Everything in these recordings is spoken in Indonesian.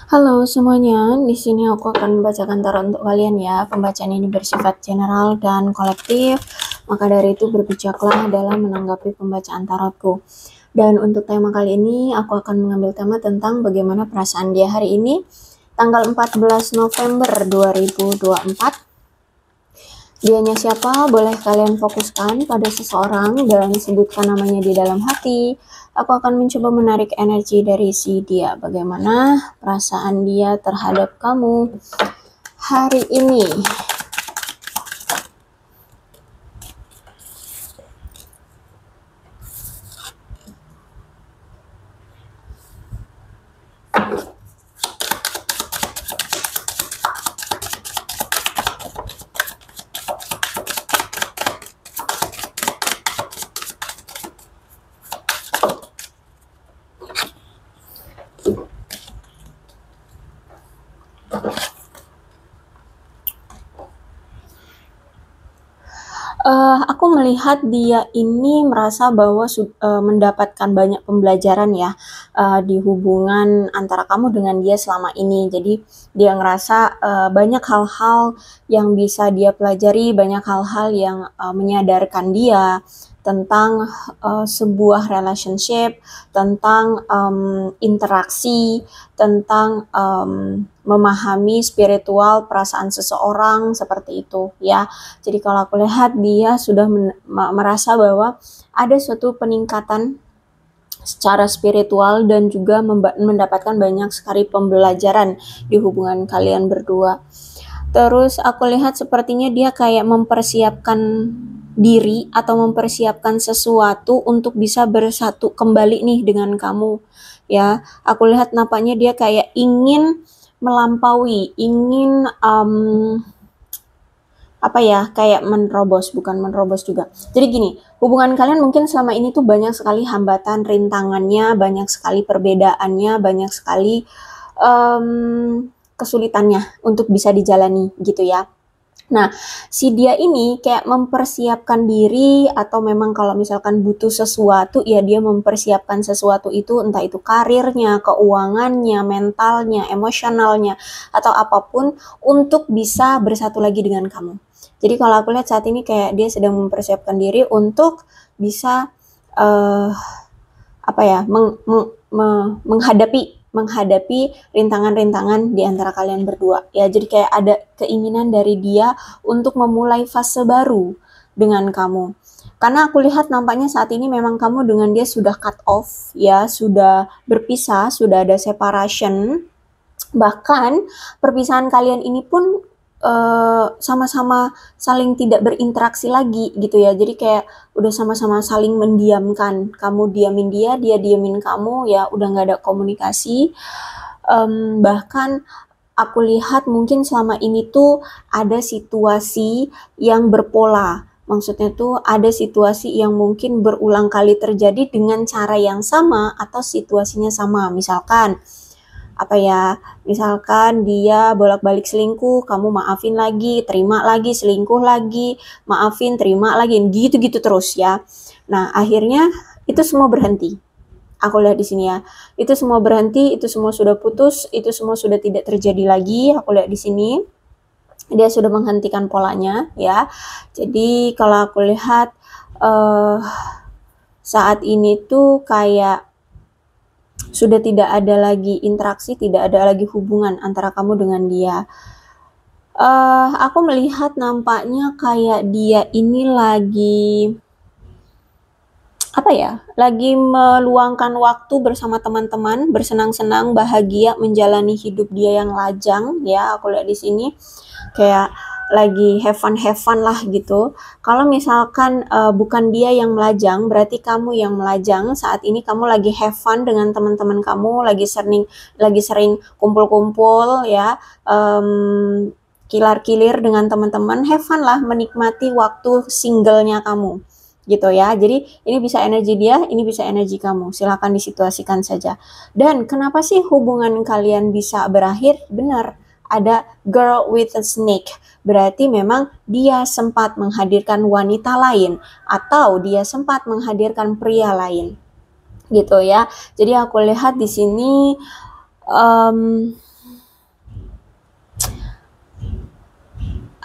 Halo semuanya, di sini aku akan membacakan tarot untuk kalian ya. Pembacaan ini bersifat general dan kolektif, maka dari itu berbijaklah dalam menanggapi pembacaan tarotku. Dan untuk tema kali ini, aku akan mengambil tema tentang bagaimana perasaan dia hari ini, tanggal 14 November 2024. Dianya siapa? Boleh kalian fokuskan pada seseorang dan sebutkan namanya di dalam hati. Aku akan mencoba menarik energi dari si dia. Bagaimana perasaan dia terhadap kamu hari ini? Aku melihat dia ini merasa bahwa mendapatkan banyak pembelajaran ya di hubungan antara kamu dengan dia selama ini. Jadi dia ngerasa banyak hal-hal yang bisa dia pelajari, banyak hal-hal yang menyadarkan dia tentang sebuah relationship, tentang interaksi, tentang memahami spiritual perasaan seseorang seperti itu ya. Jadi kalau aku lihat dia sudah merasa bahwa ada suatu peningkatan secara spiritual dan juga mendapatkan banyak sekali pembelajaran di hubungan kalian berdua. Terus aku lihat sepertinya dia kayak mempersiapkan diri atau mempersiapkan sesuatu untuk bisa bersatu kembali nih dengan kamu ya. Aku lihat nampaknya dia kayak ingin melampaui, ingin kayak bukan menerobos juga. Jadi gini, hubungan kalian mungkin selama ini tuh banyak sekali hambatan, rintangannya, banyak sekali perbedaannya, banyak sekali kesulitannya untuk bisa dijalani gitu ya. Nah, si dia ini kayak mempersiapkan diri atau memang kalau misalkan butuh sesuatu, ya dia mempersiapkan sesuatu itu, entah itu karirnya, keuangannya, mentalnya, emosionalnya, atau apapun untuk bisa bersatu lagi dengan kamu. Jadi kalau aku lihat saat ini kayak dia sedang mempersiapkan diri untuk bisa menghadapi rintangan-rintangan di antara kalian berdua ya. Jadi kayak ada keinginan dari dia untuk memulai fase baru dengan kamu. Karena aku lihat nampaknya saat ini memang kamu dengan dia sudah cut off ya, sudah berpisah, sudah ada separation. Bahkan perpisahan kalian ini pun sama-sama saling tidak berinteraksi lagi gitu ya. Jadi kayak udah sama-sama saling mendiamkan. Kamu diamin dia, dia diamin kamu ya, udah nggak ada komunikasi. Bahkan aku lihat mungkin selama ini tuh ada situasi yang berpola. Maksudnya tuh ada situasi yang mungkin berulang kali terjadi dengan cara yang sama atau situasinya sama. Misalkan dia bolak-balik selingkuh, kamu maafin lagi, terima lagi, selingkuh lagi, maafin, terima lagi, gitu-gitu terus ya. Nah, akhirnya itu semua berhenti. Aku lihat di sini ya. Itu semua berhenti, itu semua sudah putus, itu semua sudah tidak terjadi lagi. Aku lihat di sini. Dia sudah menghentikan polanya ya. Jadi kalau aku lihat saat ini tuh kayak sudah tidak ada lagi interaksi, tidak ada lagi hubungan antara kamu dengan dia. Aku melihat nampaknya kayak dia ini lagi meluangkan waktu bersama teman-teman, bersenang-senang, bahagia, menjalani hidup dia yang lajang ya. Aku lihat di sini kayak lagi have fun lah gitu. Kalau misalkan bukan dia yang melajang, berarti kamu yang melajang. Saat ini kamu lagi have fun dengan teman-teman kamu, lagi sering kumpul-kumpul ya, kilar-kilir dengan teman-teman, have fun lah, menikmati waktu singlenya kamu gitu ya. Jadi ini bisa energi dia, ini bisa energi kamu. Silakan disituasikan saja. Dan kenapa sih hubungan kalian bisa berakhir? Benar, ada girl with a snake. Berarti memang dia sempat menghadirkan wanita lain atau dia sempat menghadirkan pria lain. Gitu ya. Jadi aku lihat di sini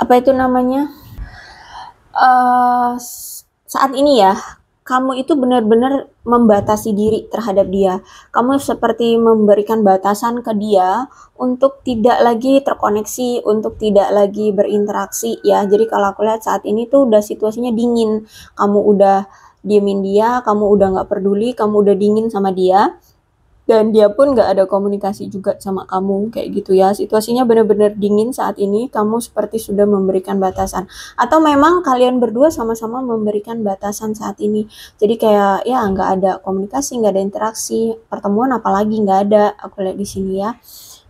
apa itu namanya, saat ini ya, kamu itu benar-benar membatasi diri terhadap dia. Kamu seperti memberikan batasan ke dia untuk tidak lagi terkoneksi, untuk tidak lagi berinteraksi ya. Jadi kalau aku lihat saat ini tuh udah situasinya dingin. Kamu udah diemin dia, kamu udah nggak peduli, kamu udah dingin sama dia. Dan dia pun nggak ada komunikasi juga sama kamu, kayak gitu ya. Situasinya benar-benar dingin saat ini, kamu seperti sudah memberikan batasan. Atau memang kalian berdua sama-sama memberikan batasan saat ini. Jadi kayak ya nggak ada komunikasi, nggak ada interaksi, pertemuan apalagi nggak ada, aku lihat di sini ya.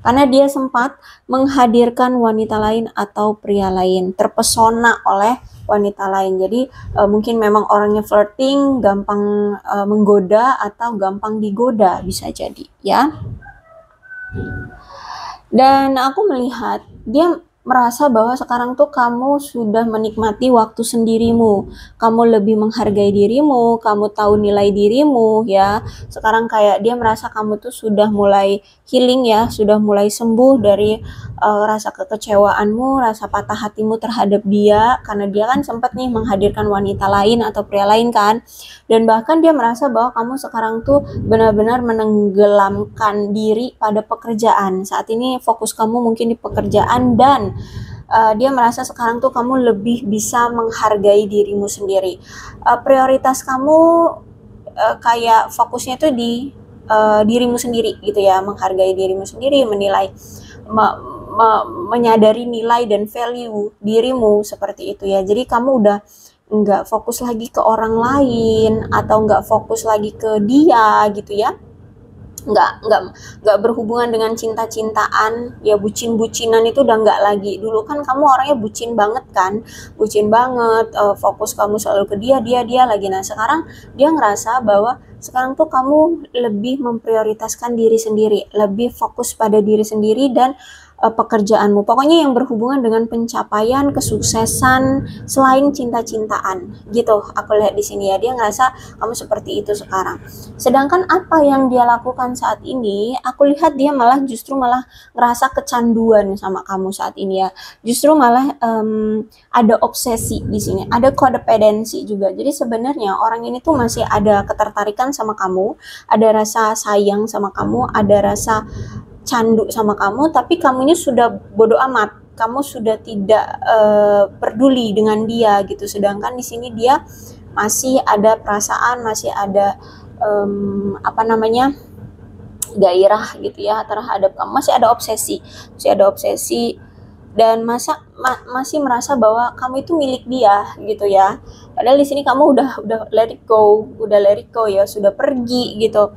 Karena dia sempat menghadirkan wanita lain atau pria lain, terpesona oleh wanita lain. Jadi mungkin memang orangnya flirting, gampang menggoda atau gampang digoda, bisa jadi ya. Dan aku melihat dia merasa bahwa sekarang tuh kamu sudah menikmati waktu sendirimu, kamu lebih menghargai dirimu, kamu tahu nilai dirimu ya. Sekarang kayak dia merasa kamu tuh sudah mulai healing ya, sudah mulai sembuh dari rasa kekecewaanmu, rasa patah hatimu terhadap dia, karena dia kan sempat nih menghadirkan wanita lain atau pria lain kan. Dan bahkan dia merasa bahwa kamu sekarang tuh benar-benar menenggelamkan diri pada pekerjaan. Saat ini fokus kamu mungkin di pekerjaan, dan dia merasa sekarang tuh kamu lebih bisa menghargai dirimu sendiri. Prioritas kamu kayak fokusnya tuh di dirimu sendiri gitu ya, menghargai dirimu sendiri, menilai, menyadari nilai dan value dirimu seperti itu ya. Jadi kamu udah nggak fokus lagi ke orang lain atau nggak fokus lagi ke dia gitu ya. Nggak berhubungan dengan cinta-cintaan ya, bucin-bucinan itu udah nggak lagi. Dulu kan kamu orangnya bucin banget kan, bucin banget, fokus kamu selalu ke dia lagi. Nah sekarang dia ngerasa bahwa sekarang tuh kamu lebih memprioritaskan diri sendiri, lebih fokus pada diri sendiri dan pekerjaanmu. Pokoknya yang berhubungan dengan pencapaian, kesuksesan selain cinta-cintaan. Gitu aku lihat di sini ya. Dia ngerasa kamu seperti itu sekarang. Sedangkan apa yang dia lakukan saat ini, aku lihat dia justru malah ngerasa kecanduan sama kamu saat ini ya. Justru malah ada obsesi di sini, ada codependency juga. Jadi sebenarnya orang ini tuh masih ada ketertarikan sama kamu, ada rasa sayang sama kamu, ada rasa candu sama kamu, tapi kamunya sudah bodoh amat, kamu sudah tidak peduli dengan dia gitu. Sedangkan di sini dia masih ada perasaan, masih ada gairah gitu ya terhadap kamu, masih ada obsesi, dan masih merasa bahwa kamu itu milik dia gitu ya. Padahal di sini kamu udah let it go ya, sudah pergi gitu.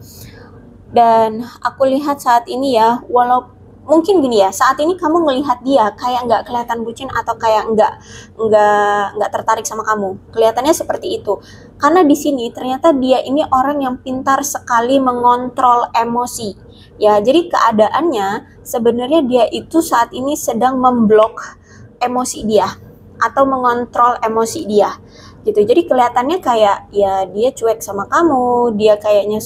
Dan aku lihat saat ini ya, walau mungkin gini ya, saat ini kamu ngelihat dia kayak nggak kelihatan bucin atau kayak nggak tertarik sama kamu. Kelihatannya seperti itu. Karena di sini ternyata dia ini orang yang pintar sekali mengontrol emosi. Ya, jadi keadaannya sebenarnya dia itu saat ini sedang memblok emosi dia atau mengontrol emosi dia. Gitu. Jadi kelihatannya kayak ya dia cuek sama kamu, dia kayaknya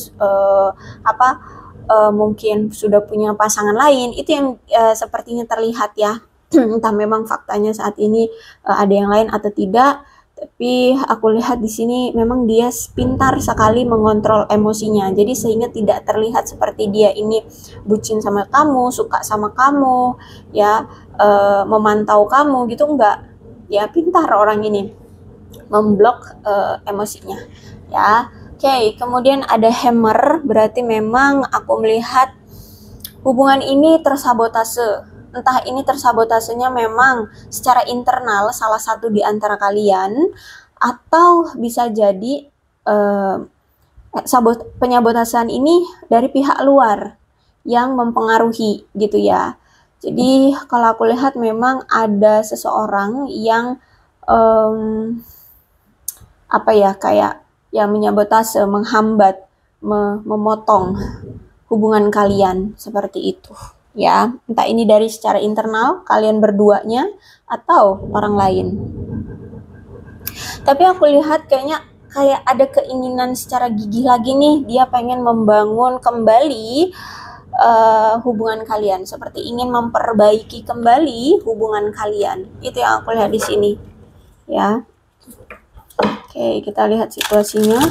mungkin sudah punya pasangan lain. Itu yang sepertinya terlihat ya. Entah memang faktanya saat ini ada yang lain atau tidak, tapi aku lihat di sini memang dia pintar sekali mengontrol emosinya. Jadi sehingga tidak terlihat seperti dia ini bucin sama kamu, suka sama kamu, ya memantau kamu gitu, enggak. Ya pintar orang ini memblok emosinya ya. Oke, kemudian ada hammer, berarti memang aku melihat hubungan ini tersabotase. Entah ini tersabotasenya memang secara internal salah satu di antara kalian, atau bisa jadi penyabotasan ini dari pihak luar yang mempengaruhi gitu ya. Jadi kalau aku lihat memang ada seseorang yang kayak ya menyabotase, menghambat, memotong hubungan kalian seperti itu ya. Entah ini dari secara internal kalian berduanya atau orang lain. Tapi aku lihat kayak ada keinginan secara gigih lagi nih, dia pengen membangun kembali hubungan kalian, seperti ingin memperbaiki kembali hubungan kalian. Itu yang aku lihat di sini, ya. Oke, kita lihat situasinya.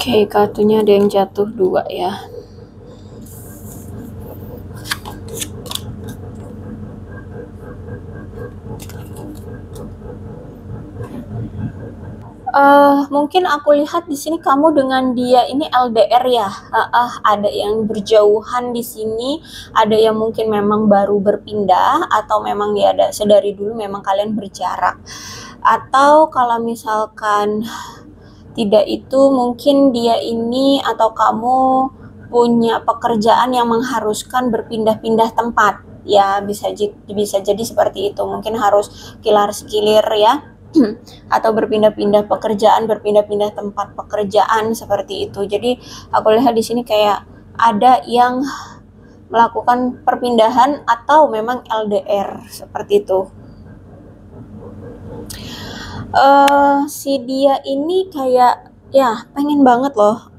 Oke, kartunya ada yang jatuh 2 ya. Mungkin aku lihat di sini kamu dengan dia ini LDR ya. Ada yang berjauhan di sini, ada yang mungkin memang baru berpindah, atau memang ya sedari dulu memang kalian berjarak. Atau kalau misalkan tidak, itu mungkin dia ini atau kamu punya pekerjaan yang mengharuskan berpindah-pindah tempat. Ya, bisa jadi seperti itu. Mungkin harus kilar-sekilir ya. Atau berpindah-pindah pekerjaan, berpindah-pindah tempat pekerjaan seperti itu. Jadi aku lihat di sini kayak ada yang melakukan perpindahan atau memang LDR seperti itu. Si dia ini kayak ya pengen banget loh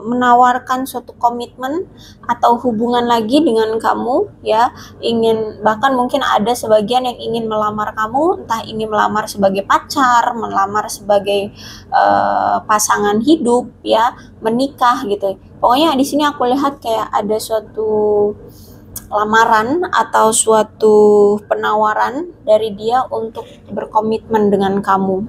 menawarkan suatu komitmen atau hubungan lagi dengan kamu ya, bahkan mungkin ada sebagian yang ingin melamar kamu, entah ini melamar sebagai pacar, melamar sebagai pasangan hidup ya, menikah gitu. Pokoknya di sini aku lihat kayak ada suatu lamaran atau suatu penawaran dari dia untuk berkomitmen dengan kamu.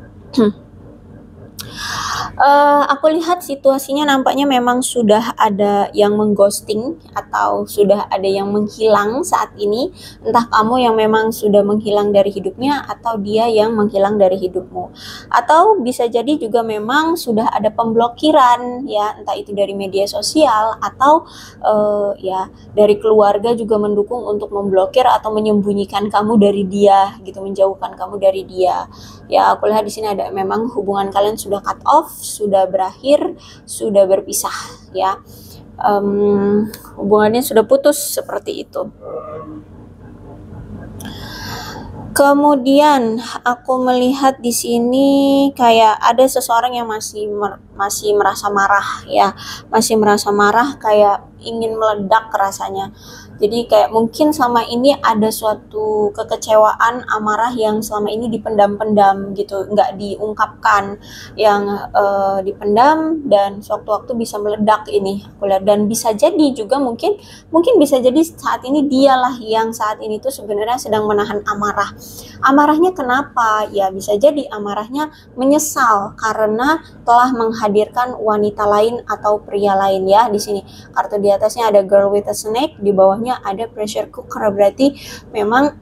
Aku lihat situasinya nampaknya memang sudah ada yang mengghosting atau sudah ada yang menghilang saat ini. Entah kamu yang memang sudah menghilang dari hidupnya atau dia yang menghilang dari hidupmu. Atau bisa jadi juga memang sudah ada pemblokiran ya, entah itu dari media sosial atau ya dari keluarga juga mendukung untuk memblokir atau menyembunyikan kamu dari dia gitu, menjauhkan kamu dari dia. Ya, aku lihat di sini ada memang hubungan kalian sudah cut off, sudah berakhir, sudah berpisah ya. Hubungannya sudah putus seperti itu. Kemudian aku melihat di sini kayak ada seseorang yang masih merasa marah ya, masih merasa marah, kayak ingin meledak rasanya. Jadi kayak mungkin selama ini ada suatu kekecewaan, amarah yang selama ini dipendam-pendam gitu, nggak diungkapkan, yang dipendam dan sewaktu-waktu bisa meledak ini aku lihat. Dan bisa jadi juga mungkin bisa jadi saat ini dialah yang saat ini tuh sebenarnya sedang menahan amarah. Amarahnya kenapa? Ya bisa jadi amarahnya menyesal karena telah menghadirkan wanita lain atau pria lain ya. Di sini kartu di atasnya ada girl with a snake, di bawahnya ada pressure cooker, berarti memang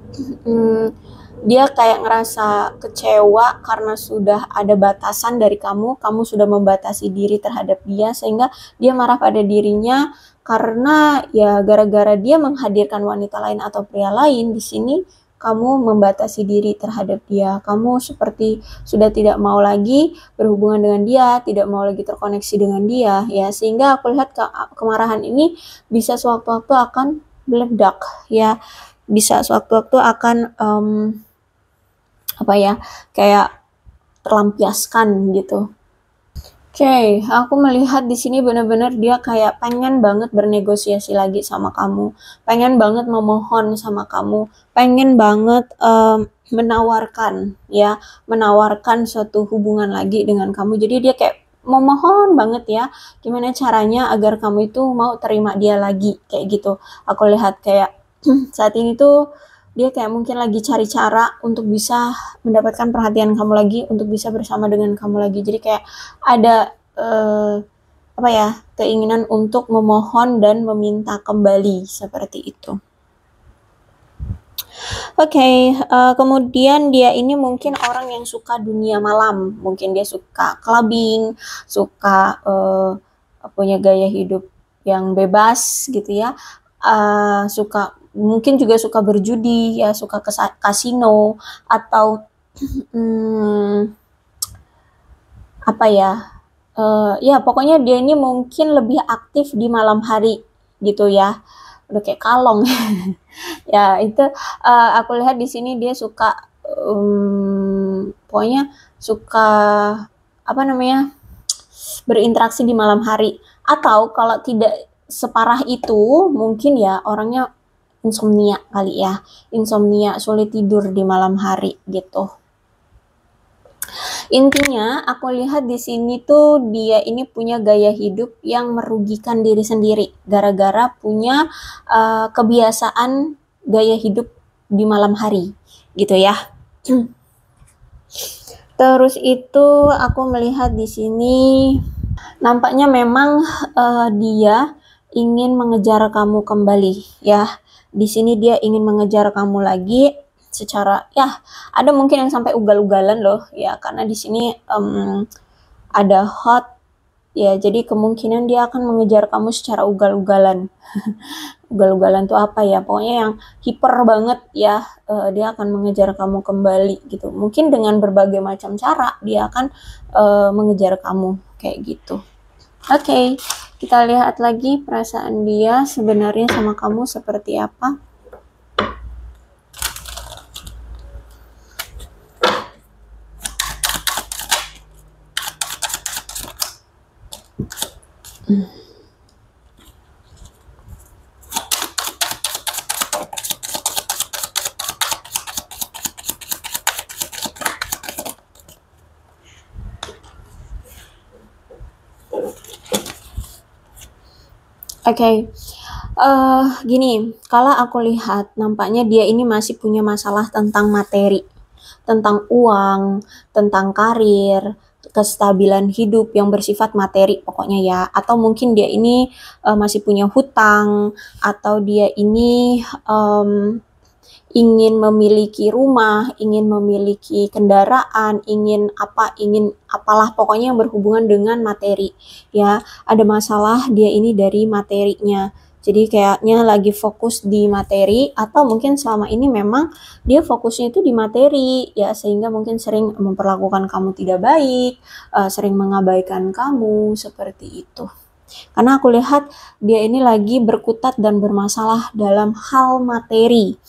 dia kayak ngerasa kecewa karena sudah ada batasan dari kamu sudah membatasi diri terhadap dia, sehingga dia marah pada dirinya karena ya gara-gara dia menghadirkan wanita lain atau pria lain. Di sini kamu membatasi diri terhadap dia, kamu seperti sudah tidak mau lagi berhubungan dengan dia, tidak mau lagi terkoneksi dengan dia ya, sehingga aku lihat kemarahan ini bisa sewaktu-waktu akan meledak ya, bisa sewaktu-waktu akan kayak terlampiaskan gitu. Oke, aku melihat di sini benar-benar dia kayak pengen banget bernegosiasi lagi sama kamu, pengen banget memohon sama kamu, pengen banget menawarkan suatu hubungan lagi dengan kamu. Jadi dia kayak memohon banget ya, gimana caranya agar kamu itu mau terima dia lagi, kayak gitu. Aku lihat kayak saat ini tuh dia kayak mungkin lagi cari cara untuk bisa mendapatkan perhatian kamu lagi, untuk bisa bersama dengan kamu lagi. Jadi kayak ada keinginan untuk memohon dan meminta kembali seperti itu. Oke, kemudian dia ini mungkin orang yang suka dunia malam, mungkin dia suka clubbing, suka punya gaya hidup yang bebas gitu ya, suka mungkin juga suka berjudi ya, suka ke kasino atau apa ya, ya pokoknya dia ini mungkin lebih aktif di malam hari gitu ya, udah kayak kalong. Ya itu, aku lihat di sini dia suka, pokoknya suka apa namanya, berinteraksi di malam hari. Atau kalau tidak separah itu, mungkin ya orangnya insomnia kali ya, insomnia, sulit tidur di malam hari gitu. Intinya aku lihat di sini tuh dia ini punya gaya hidup yang merugikan diri sendiri gara-gara punya kebiasaan gaya hidup di malam hari gitu ya. Terus itu aku melihat di sini nampaknya memang dia ingin mengejar kamu kembali ya. Di sini dia ingin mengejar kamu lagi secara ya ada mungkin yang sampai ugal-ugalan loh ya karena di sini ada hot ya jadi kemungkinan dia akan mengejar kamu secara ugal-ugalan. Ugal-ugalan tuh apa ya pokoknya yang hiper banget ya, dia akan mengejar kamu kembali gitu mungkin dengan berbagai macam cara dia akan mengejar kamu kayak gitu. Oke, kita lihat lagi perasaan dia sebenarnya sama kamu seperti apa. Oke, gini, kalau aku lihat nampaknya dia ini masih punya masalah tentang materi, tentang uang, tentang karir, kestabilan hidup yang bersifat materi pokoknya ya, atau mungkin dia ini masih punya hutang, atau dia ini ingin memiliki rumah, ingin memiliki kendaraan, ingin apalah pokoknya yang berhubungan dengan materi ya. Ada masalah dia ini dari materinya. Jadi kayaknya lagi fokus di materi atau mungkin selama ini memang dia fokusnya itu di materi ya sehingga mungkin sering memperlakukan kamu tidak baik, sering mengabaikan kamu seperti itu. Karena aku lihat dia ini lagi berkutat dan bermasalah dalam hal materi.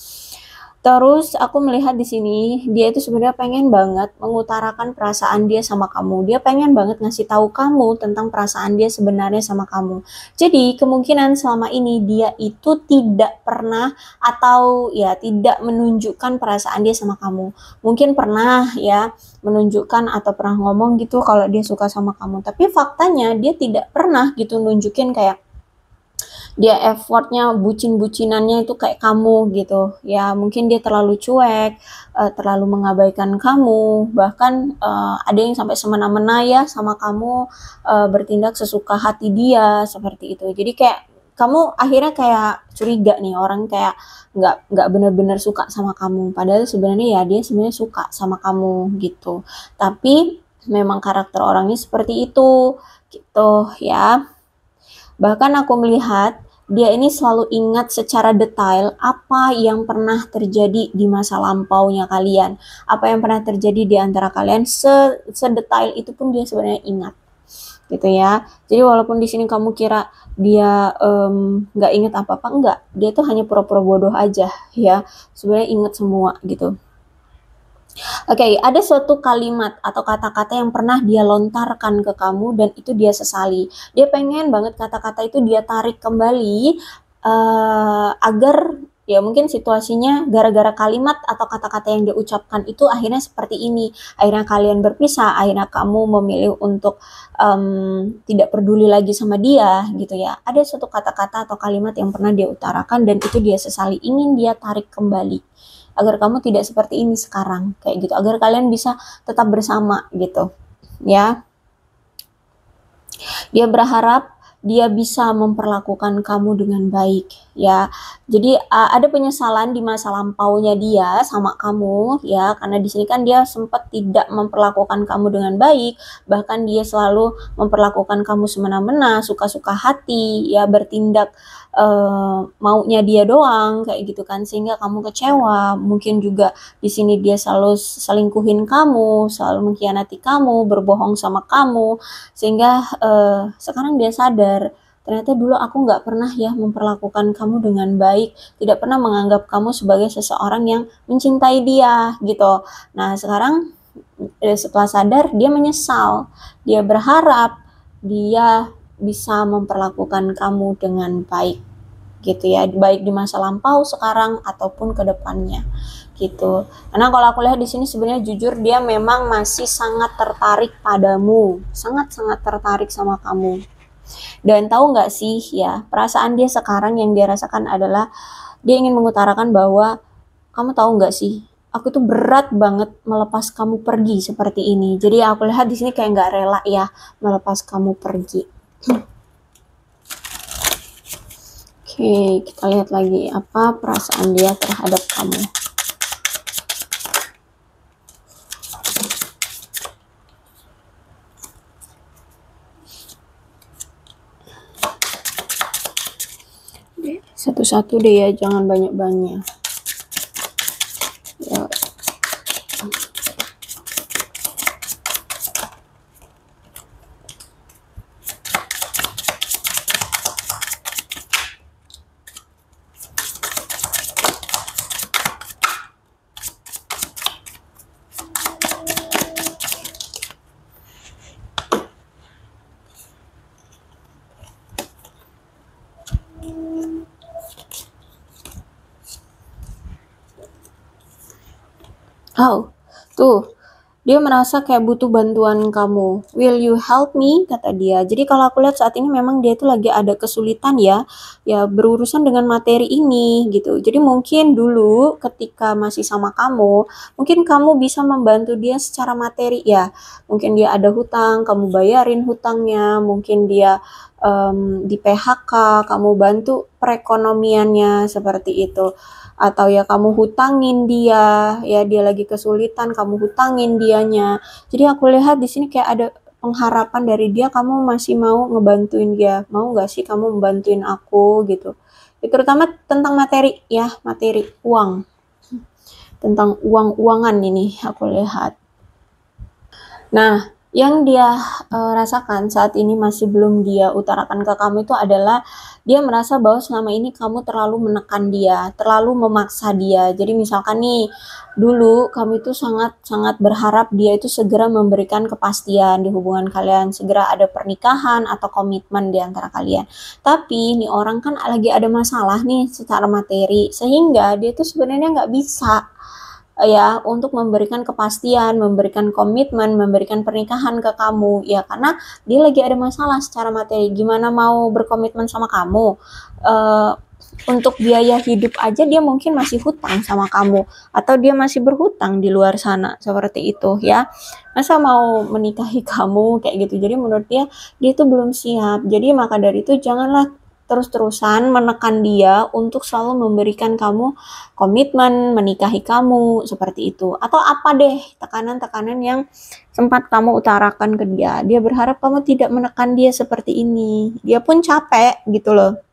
Terus aku melihat di sini dia itu sebenarnya pengen banget mengutarakan perasaan dia sama kamu. Dia pengen banget ngasih tahu kamu tentang perasaan dia sebenarnya sama kamu. Jadi kemungkinan selama ini dia itu tidak pernah atau ya tidak menunjukkan perasaan dia sama kamu. Mungkin pernah ya menunjukkan atau pernah ngomong gitu kalau dia suka sama kamu. Tapi faktanya dia tidak pernah gitu nunjukin kayak dia effortnya bucin-bucinannya itu kayak kamu gitu ya mungkin dia terlalu cuek, terlalu mengabaikan kamu bahkan ada yang sampai semena-mena ya sama kamu, bertindak sesuka hati dia seperti itu jadi kayak kamu akhirnya kayak curiga nih orang kayak nggak benar-benar suka sama kamu padahal sebenarnya ya dia sebenarnya suka sama kamu gitu tapi memang karakter orangnya seperti itu gitu ya. Bahkan aku melihat dia ini selalu ingat secara detail apa yang pernah terjadi di masa lampaunya kalian. Apa yang pernah terjadi di antara kalian sedetail itu pun dia sebenarnya ingat. Gitu ya. Jadi walaupun di sini kamu kira dia nggak ingat apa-apa, enggak. Dia tuh hanya pura-pura bodoh aja ya. Sebenarnya ingat semua gitu. Oke, ada suatu kalimat atau kata-kata yang pernah dia lontarkan ke kamu dan itu dia sesali. Dia pengen banget kata-kata itu dia tarik kembali agar ya mungkin situasinya gara-gara kalimat atau kata-kata yang dia ucapkan itu akhirnya seperti ini. Akhirnya kalian berpisah, akhirnya kamu memilih untuk tidak peduli lagi sama dia gitu ya. Ada suatu kata-kata atau kalimat yang pernah dia utarakan dan itu dia sesali, ingin dia tarik kembali agar kamu tidak seperti ini sekarang kayak gitu agar kalian bisa tetap bersama gitu ya. Dia berharap dia bisa memperlakukan kamu dengan baik ya. Jadi ada penyesalan di masa lampaunya dia sama kamu ya, karena di sini kan dia sempat tidak memperlakukan kamu dengan baik, bahkan dia selalu memperlakukan kamu semena-mena, suka-suka hati ya, bertindak maunya dia doang kayak gitu kan, sehingga kamu kecewa. Mungkin juga di sini dia selalu selingkuhin kamu, selalu mengkhianati kamu, berbohong sama kamu, sehingga sekarang dia sadar, ternyata dulu aku nggak pernah ya memperlakukan kamu dengan baik, tidak pernah menganggap kamu sebagai seseorang yang mencintai dia gitu. Nah sekarang setelah sadar dia menyesal, dia berharap dia bisa memperlakukan kamu dengan baik gitu ya, baik di masa lampau, sekarang ataupun ke depannya gitu. Karena kalau aku lihat di sini sebenarnya jujur dia memang masih sangat tertarik padamu, sangat-sangat tertarik sama kamu. Dan tahu nggak sih ya, perasaan dia sekarang yang dia rasakan adalah dia ingin mengutarakan bahwa kamu tahu nggak sih, aku tuh berat banget melepas kamu pergi seperti ini. Jadi aku lihat di sini kayak nggak rela ya melepas kamu pergi. Oke, kita lihat lagi apa perasaan dia terhadap kamu. Satu-satu deh ya, jangan banyak-banyak. Ya. Oh, tuh, dia merasa kayak butuh bantuan kamu. Will you help me? Kata dia. Jadi kalau aku lihat saat ini memang dia tuh lagi ada kesulitan ya, ya berurusan dengan materi ini gitu. Jadi mungkin dulu ketika masih sama kamu, mungkin kamu bisa membantu dia secara materi ya. Mungkin dia ada hutang, kamu bayarin hutangnya. Mungkin dia di PHK, kamu bantu perekonomiannya seperti itu. Atau ya kamu hutangin dia, ya dia lagi kesulitan, kamu hutangin dianya. Jadi aku lihat di sini kayak ada pengharapan dari dia, kamu masih mau ngebantuin dia. Mau nggak sih kamu membantuin aku gitu. Ya, terutama tentang materi ya, materi uang. Tentang uang-uangan ini aku lihat. Nah, yang dia rasakan saat ini masih belum dia utarakan ke kamu itu adalah dia merasa bahwa selama ini kamu terlalu menekan dia, terlalu memaksa dia. Jadi misalkan nih, dulu kamu itu sangat-sangat berharap dia itu segera memberikan kepastian di hubungan kalian, segera ada pernikahan atau komitmen di antara kalian. Tapi nih orang kan lagi ada masalah nih secara materi, sehingga dia itu sebenarnya nggak bisa ya untuk memberikan kepastian, memberikan komitmen, memberikan pernikahan ke kamu ya, karena dia lagi ada masalah secara materi. Gimana mau berkomitmen sama kamu? Untuk biaya hidup aja dia mungkin masih hutang sama kamu, atau dia masih berhutang di luar sana seperti itu ya. Masa mau menikahi kamu kayak gitu. Jadi menurut dia itu belum siap. Jadi maka dari itu janganlah terus-terusan menekan dia untuk selalu memberikan kamu komitmen, menikahi kamu, seperti itu. Atau apa deh tekanan-tekanan yang sempat kamu utarakan ke dia. Dia berharap kamu tidak menekan dia seperti ini. Dia pun capek gitu loh.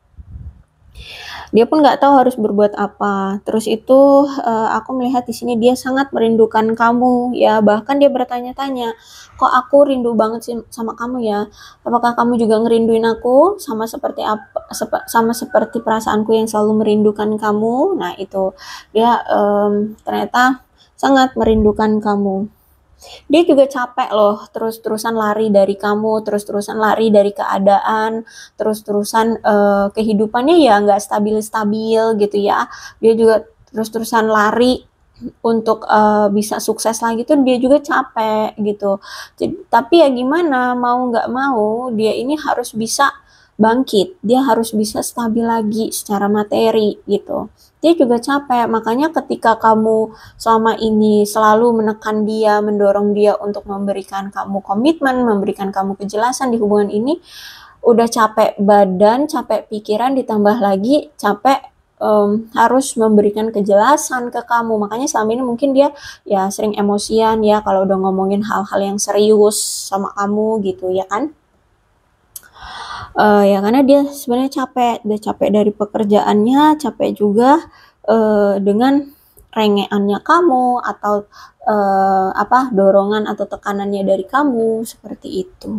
Dia pun nggak tahu harus berbuat apa. Terus itu aku melihat di sini dia sangat merindukan kamu ya. Bahkan dia bertanya-tanya, kok aku rindu banget sih sama kamu ya? Apakah kamu juga ngerinduin aku sama seperti apa? Sama seperti perasaanku yang selalu merindukan kamu. Nah itu dia ternyata sangat merindukan kamu. Dia juga capek loh, terus-terusan lari dari kamu, terus-terusan lari dari keadaan, terus-terusan kehidupannya ya nggak stabil-stabil gitu ya. Dia juga terus-terusan lari untuk bisa sukses lagi tuh dia juga capek gitu. Jadi, tapi ya gimana, mau nggak mau dia ini harus bisa bangkit, dia harus bisa stabil lagi secara materi gitu. Dia juga capek, makanya ketika kamu selama ini selalu menekan dia, mendorong dia untuk memberikan kamu komitmen, memberikan kamu kejelasan di hubungan ini, udah capek badan, capek pikiran, ditambah lagi capek harus memberikan kejelasan ke kamu. Makanya selama ini mungkin dia ya sering emosian ya kalau udah ngomongin hal-hal yang serius sama kamu gitu ya kan. Ya karena dia sebenarnya capek dari pekerjaannya, capek juga dengan rengeannya kamu atau dorongan atau tekanannya dari kamu seperti itu.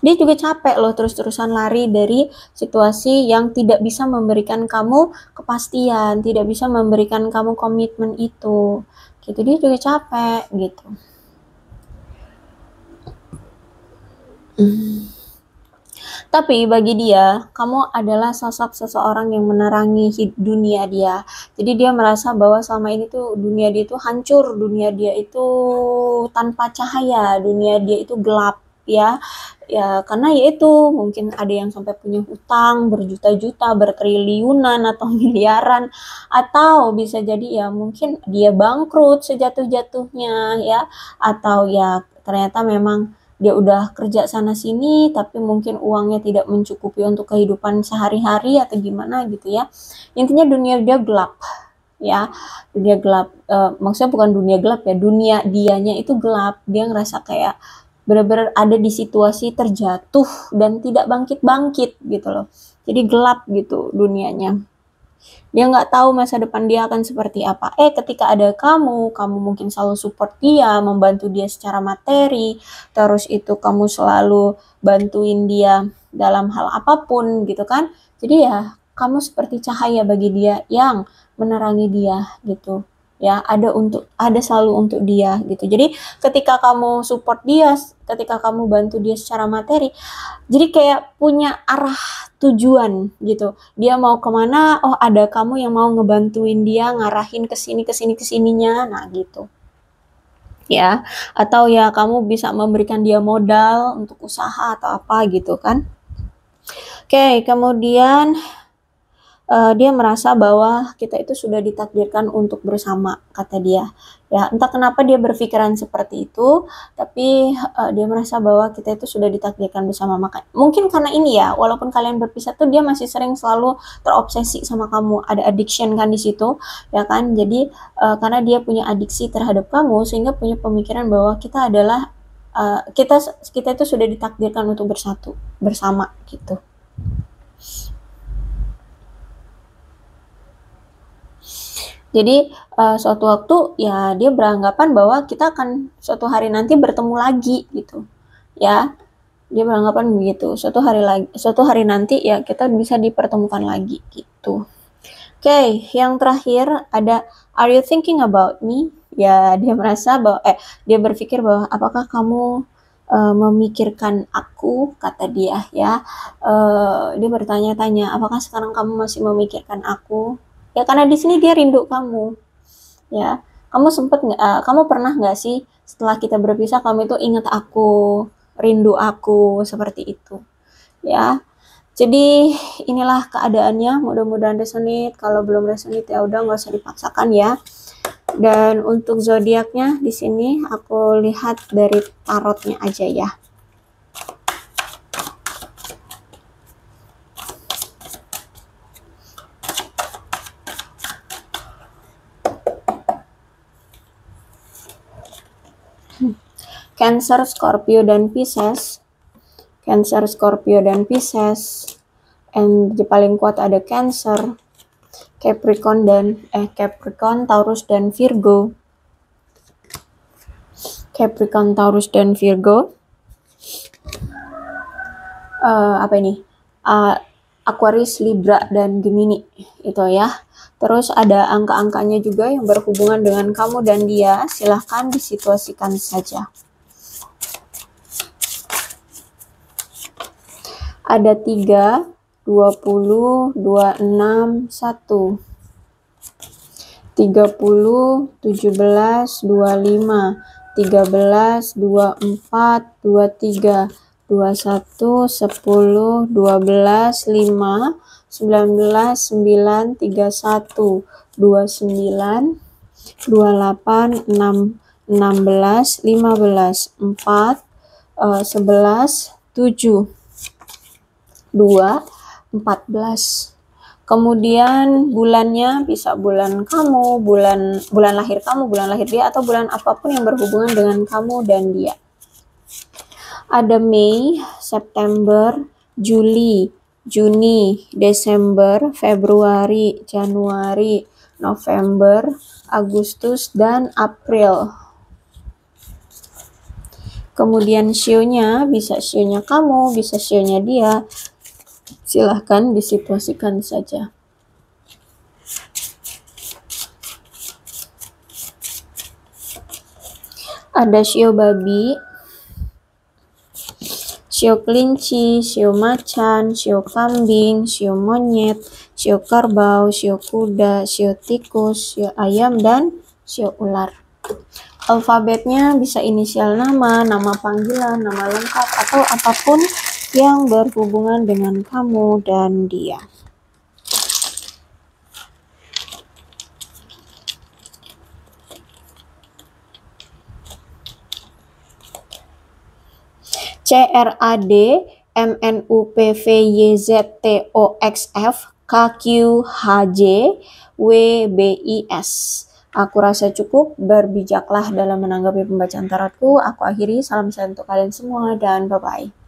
Dia juga capek loh terus-terusan lari dari situasi yang tidak bisa memberikan kamu kepastian, tidak bisa memberikan kamu komitmen itu. Gitu, dia juga capek gitu. Tapi bagi dia, kamu adalah sosok seseorang yang menerangi dunia dia. Jadi dia merasa bahwa selama ini tuh dunia dia itu hancur, dunia dia itu tanpa cahaya, dunia dia itu gelap ya. Ya karena yaitu mungkin ada yang sampai punya hutang berjuta-juta, bertriliunan atau miliaran, atau bisa jadi ya mungkin dia bangkrut sejatuh-jatuhnya ya, atau ya ternyata memang dia udah kerja sana sini tapi mungkin uangnya tidak mencukupi untuk kehidupan sehari-hari atau gimana gitu ya. Intinya dunia dia gelap ya, dunia gelap, maksudnya bukan dunia gelap ya, dunia dianya itu gelap. Dia ngerasa kayak benar-benar ada di situasi terjatuh dan tidak bangkit-bangkit gitu loh. Jadi gelap gitu dunianya. Dia nggak tahu masa depan dia akan seperti apa. Ketika ada kamu mungkin selalu support dia, membantu dia secara materi, terus itu kamu selalu bantuin dia dalam hal apapun gitu kan. Jadi ya kamu seperti cahaya bagi dia yang menerangi dia gitu. Ya, ada selalu untuk dia gitu. Jadi ketika kamu support dia, ketika kamu bantu dia secara materi, jadi kayak punya arah tujuan gitu. Dia mau kemana, oh ada kamu yang mau ngebantuin dia, ngarahin ke sini, kesininya, nah gitu. Ya, atau ya kamu bisa memberikan dia modal untuk usaha atau apa gitu kan. Oke, kemudian dia merasa bahwa kita itu sudah ditakdirkan untuk bersama, kata dia. Ya, entah kenapa dia berpikiran seperti itu, tapi dia merasa bahwa kita itu sudah ditakdirkan bersama. Mungkin karena ini ya, walaupun kalian berpisah tuh dia masih sering selalu terobsesi sama kamu. Ada addiction kan di situ, ya kan? Jadi karena dia punya adiksi terhadap kamu, sehingga punya pemikiran bahwa kita adalah kita itu sudah ditakdirkan untuk bersama gitu. Jadi suatu waktu ya dia beranggapan bahwa kita akan suatu hari nanti bertemu lagi gitu. Ya, dia beranggapan begitu. Suatu hari nanti ya kita bisa dipertemukan lagi gitu. Oke, yang terakhir ada are you thinking about me? Ya, dia merasa bahwa dia berpikir bahwa apakah kamu memikirkan aku, kata dia ya. Dia bertanya-tanya, apakah sekarang kamu masih memikirkan aku? Ya karena di sini dia rindu kamu. Ya, kamu pernah nggak sih setelah kita berpisah kamu itu ingat aku, rindu aku seperti itu? Ya. Jadi inilah keadaannya. Mudah-mudahan resonate. Kalau belum resonate ya udah nggak usah dipaksakan ya. Dan untuk zodiaknya di sini aku lihat dari tarotnya aja ya. Cancer, Scorpio, dan Pisces. Cancer, Scorpio, dan Pisces. And paling kuat ada Cancer, Capricorn, Taurus, dan Virgo. Capricorn, Taurus, dan Virgo. Aquarius, Libra, dan Gemini. Itu ya. Terus ada angka-angkanya juga yang berhubungan dengan kamu dan dia. Silahkan disituasikan saja. Ada 3, 20, 26, 1. 30, 17, 25, 13, 24, 23, 21, 10, 12, 5, 19, 9, 31, 29, 28, 6, 16, 15, 4, 11, 7, 2, 14. Kemudian bulannya bisa bulan kamu, bulan lahir kamu, bulan lahir dia, atau bulan apapun yang berhubungan dengan kamu dan dia. Ada Mei, September, Juli, Juni, Desember, Februari, Januari, November, Agustus, dan April. Kemudian shio-nya bisa shio-nya kamu, bisa shio-nya dia. Silahkan disituasikan saja. Ada shio babi, shio kelinci, shio macan, shio kambing, shio monyet, shio kerbau, shio kuda, shio tikus, shio ayam, dan shio ular. Alfabetnya bisa inisial nama, nama panggilan, nama lengkap, atau apapun yang berhubungan dengan kamu dan dia. CRAD MNUPVYZTOXF KQHJ WBIS. Aku rasa cukup, berbijaklah dalam menanggapi pembacaan tarotku. Aku akhiri, salam sehat untuk kalian semua dan bye-bye.